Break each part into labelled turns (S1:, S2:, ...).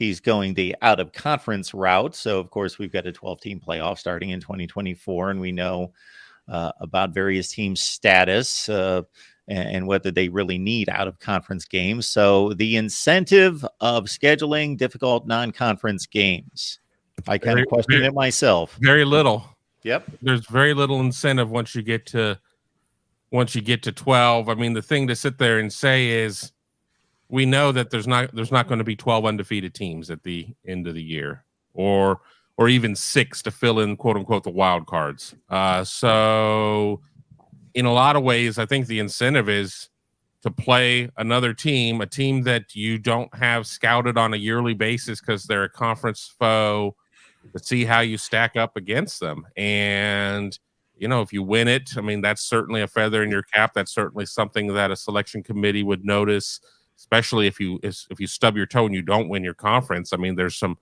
S1: he's going the out-of-conference route. So, of course, we've got a 12-team playoff starting in 2024, and we know about various teams' status and whether they really need out-of-conference games. So the incentive of scheduling difficult non-conference games, I kind of question it myself.
S2: Very little.
S1: Yep.
S2: There's very little incentive once you get to 12. I mean, the thing to sit there and say is we know that there's not going to be 12 undefeated teams at the end of the year, or even 6 to fill in, quote unquote, the wild cards. So in a lot of ways, I think the incentive is to play another team, a team that you don't have scouted on a yearly basis because they're a conference foe, to see how you stack up against them. And, if you win it, I mean, that's certainly a feather in your cap. That's certainly something that a selection committee would notice, especially if you stub your toe and you don't win your conference. I mean, there's some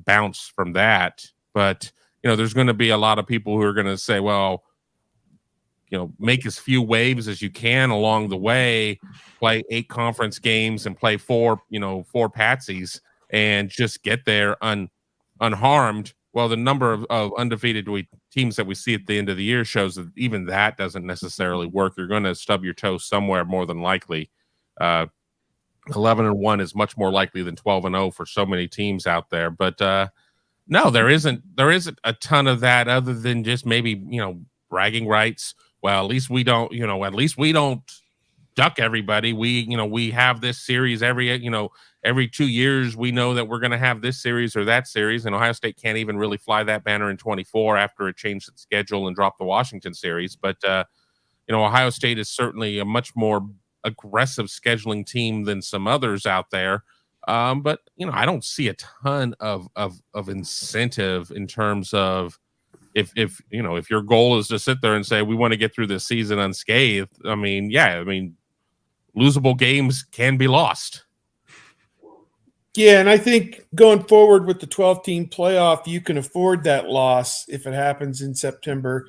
S2: bounce from that. But, there's going to be a lot of people who are going to say, well, make as few waves as you can along the way, play 8 conference games and play 4 patsies and just get there unharmed. Well, the number of undefeated teams that we see at the end of the year shows that even that doesn't necessarily work. You're going to stub your toe somewhere more than likely. 11-1 is much more likely than 12-0 for so many teams out there. But no, there isn't a ton of that other than just maybe, bragging rights. Well, at least we don't duck everybody. We have this series every 2 years. We know that we're going to have this series or that series, and Ohio State can't even really fly that banner in 24 after it changed its schedule and dropped the Washington series. But Ohio State is certainly a much more aggressive scheduling team than some others out there. But I don't see a ton of incentive in terms of if your goal is to sit there and say we want to get through this season unscathed. I mean, losable games can be lost.
S3: Yeah, and I think going forward with the 12-team playoff, you can afford that loss if it happens in September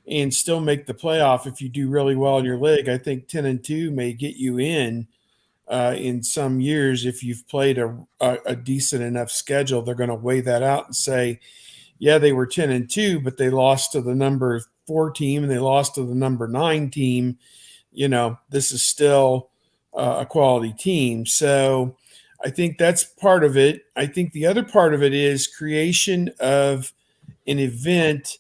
S3: and still make the playoff if you do really well in your league. I think 10-2 may get you in some years if you've played a decent enough schedule. They're going to weigh that out and say, yeah, they were 10-2, but they lost to the number 4 team and they lost to the number 9 team. This is still a quality team. So I think that's part of it. I think the other part of it is creation of an event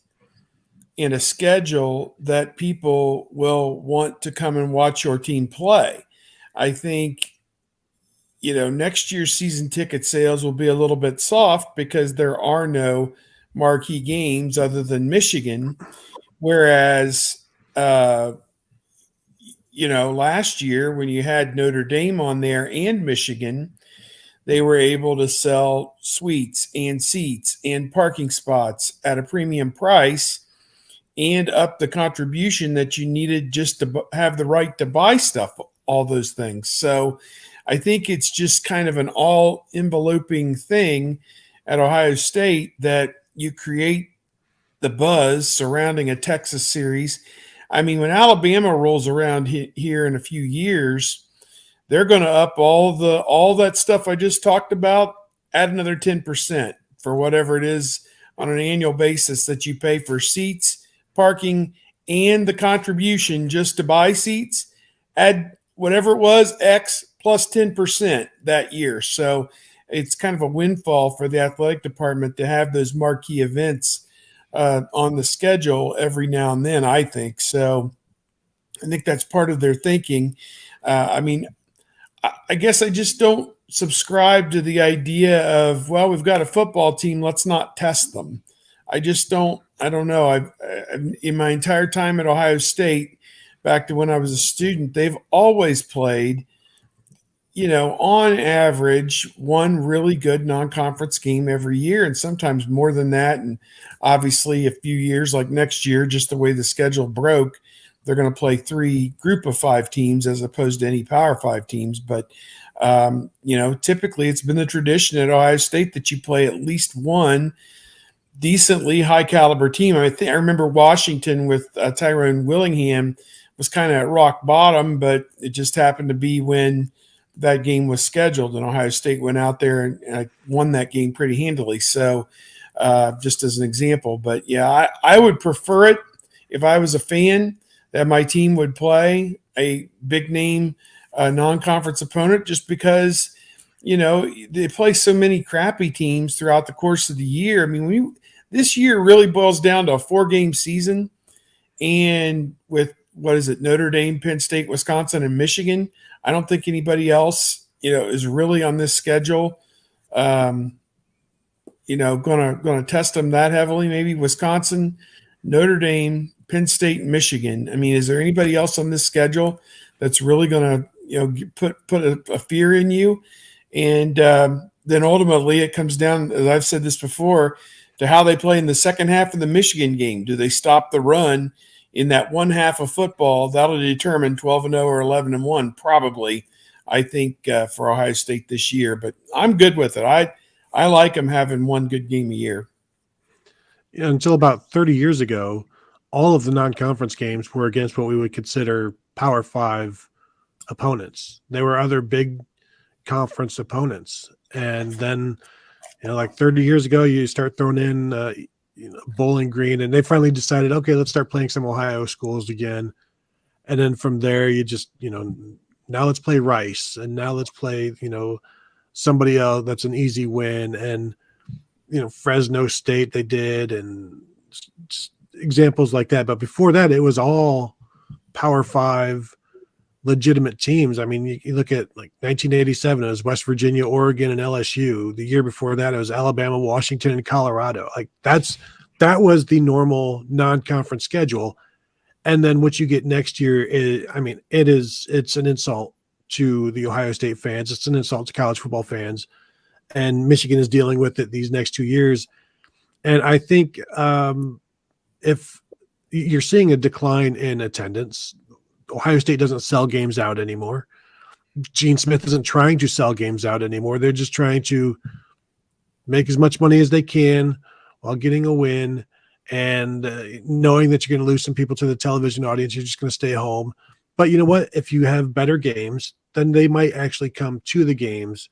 S3: in a schedule that people will want to come and watch your team play. I think, next year's season ticket sales will be a little bit soft because there are no marquee games other than Michigan. Whereas, last year when you had Notre Dame on there and Michigan, they were able to sell suites and seats and parking spots at a premium price and up the contribution that you needed just to have the right to buy stuff, all those things. So I think it's just kind of an all enveloping thing at Ohio State that you create the buzz surrounding a Texas series. I mean, when Alabama rolls around here in a few years, they're going to up all that stuff I just talked about, add another 10% for whatever it is on an annual basis that you pay for seats, parking, and the contribution just to buy seats. Add whatever it was, X plus 10% that year. So it's kind of a windfall for the athletic department to have those marquee events on the schedule every now and then, I think. So I think that's part of their thinking. I guess I just don't subscribe to the idea of, well, we've got a football team, let's not test them. I don't know. I've in my entire time at Ohio State, back to when I was a student, they've always played, on average, one really good non-conference game every year, and sometimes more than that. And obviously a few years like next year, just the way the schedule broke, they're going to play 3 group of 5 teams as opposed to any Power 5 teams. But, typically it's been the tradition at Ohio State that you play at least one decently high caliber team. I remember Washington with Tyrone Willingham was kind of at rock bottom, but it just happened to be when that game was scheduled, and Ohio State went out there and won that game pretty handily. So, just as an example, but yeah, I would prefer it if I was a fan that my team would play a big name non-conference opponent, just because they play so many crappy teams throughout the course of the year. I mean, this year really boils down to a 4-game season, and with what is it, Notre Dame, Penn State, Wisconsin, and Michigan. I don't think anybody else, is really on this schedule. Going to test them that heavily. Maybe Wisconsin, Notre Dame, Penn State, and Michigan. I mean, is there anybody else on this schedule that's really going to put a fear in you? And then ultimately it comes down, as I've said this before, to how they play in the second half of the Michigan game. Do they stop the run in that one half of football? That'll determine 12-0 or 11-1, probably, I think, for Ohio State this year. But I'm good with it. I like them having one good game a year.
S4: Yeah, until about 30 years ago, all of the non-conference games were against what we would consider Power 5 opponents. They were other big conference opponents. And then, like 30 years ago, you start throwing in Bowling Green, and they finally decided, okay, let's start playing some Ohio schools again. And then from there, you just, now let's play Rice, and now let's play, somebody else that's an easy win. And, Fresno State they did, and just examples like that. But before that, it was all Power 5 legitimate teams. I mean, you look at like 1987, it was West Virginia, Oregon, and LSU. The year before that, it was Alabama, Washington, and Colorado. Like that was the normal non-conference schedule. And then what you get next year is, it's an insult to the Ohio State fans. It's an insult to college football fans. And Michigan is dealing with it these next 2 years. And I think if you're seeing a decline in attendance, Ohio State doesn't sell games out anymore. Gene Smith isn't trying to sell games out anymore. They're just trying to make as much money as they can while getting a win, and knowing that you're going to lose some people to the television audience. You're just going to stay home. But you know what? If you have better games, then they might actually come to the games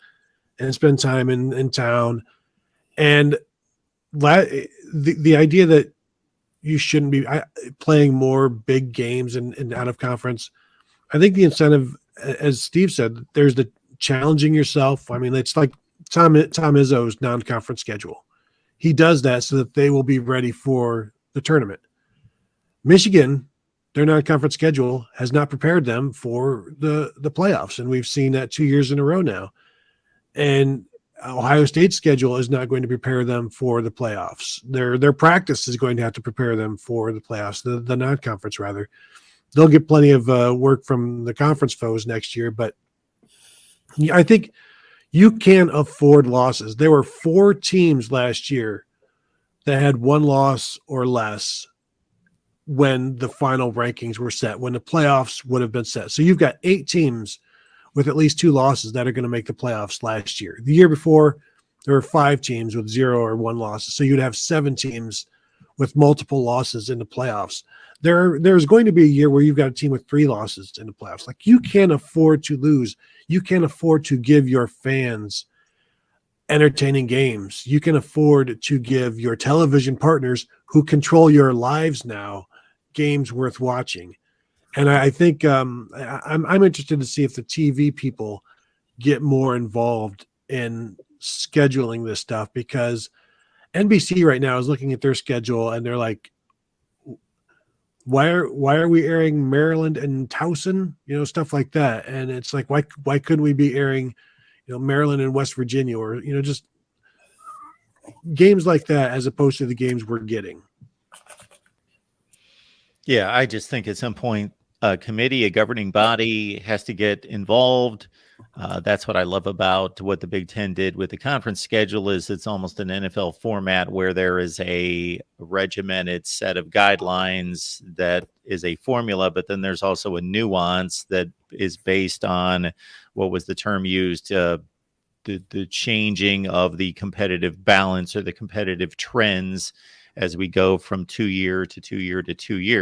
S4: and spend time in town. And the idea that you shouldn't be playing more big games and out of conference. I think the incentive, as Steve said, there's the challenging yourself. I mean, it's like Tom Izzo's non-conference schedule. He does that so that they will be ready for the tournament. Michigan, their non-conference schedule has not prepared them for the playoffs, and we've seen that 2 years in a row now. And Ohio State's schedule is not going to prepare them for the playoffs. Their practice is going to have to prepare them for the playoffs, the non-conference rather. They'll get plenty of work from the conference foes next year, but I think you can afford losses. There were 4 teams last year that had 1 loss or less when the final rankings were set, when the playoffs would have been set. So you've got 8 teams with at least 2 losses that are going to make the playoffs last year. The year before, there were 5 teams with 0 or 1 losses. So you'd have 7 teams with multiple losses in the playoffs. There's going to be a year where you've got a team with 3 losses in the playoffs. Like, you can't afford to lose. You can't afford to give your fans entertaining games. You can afford to give your television partners who control your lives now games worth watching. And I think I'm interested to see if the TV people get more involved in scheduling this stuff, because NBC right now is looking at their schedule and they're like, why are we airing Maryland and Towson, stuff like that. And it's like, why couldn't we be airing, Maryland and West Virginia, or, just games like that, as opposed to the games we're getting.
S1: Yeah, I just think at some point a committee, a governing body has to get involved. That's what I love about what the Big Ten did with the conference schedule. Is it's almost an NFL format where there is a regimented set of guidelines that is a formula, but then there's also a nuance that is based on, what was the term used, the changing of the competitive balance or the competitive trends as we go from 2 year to 2 year to 2 years.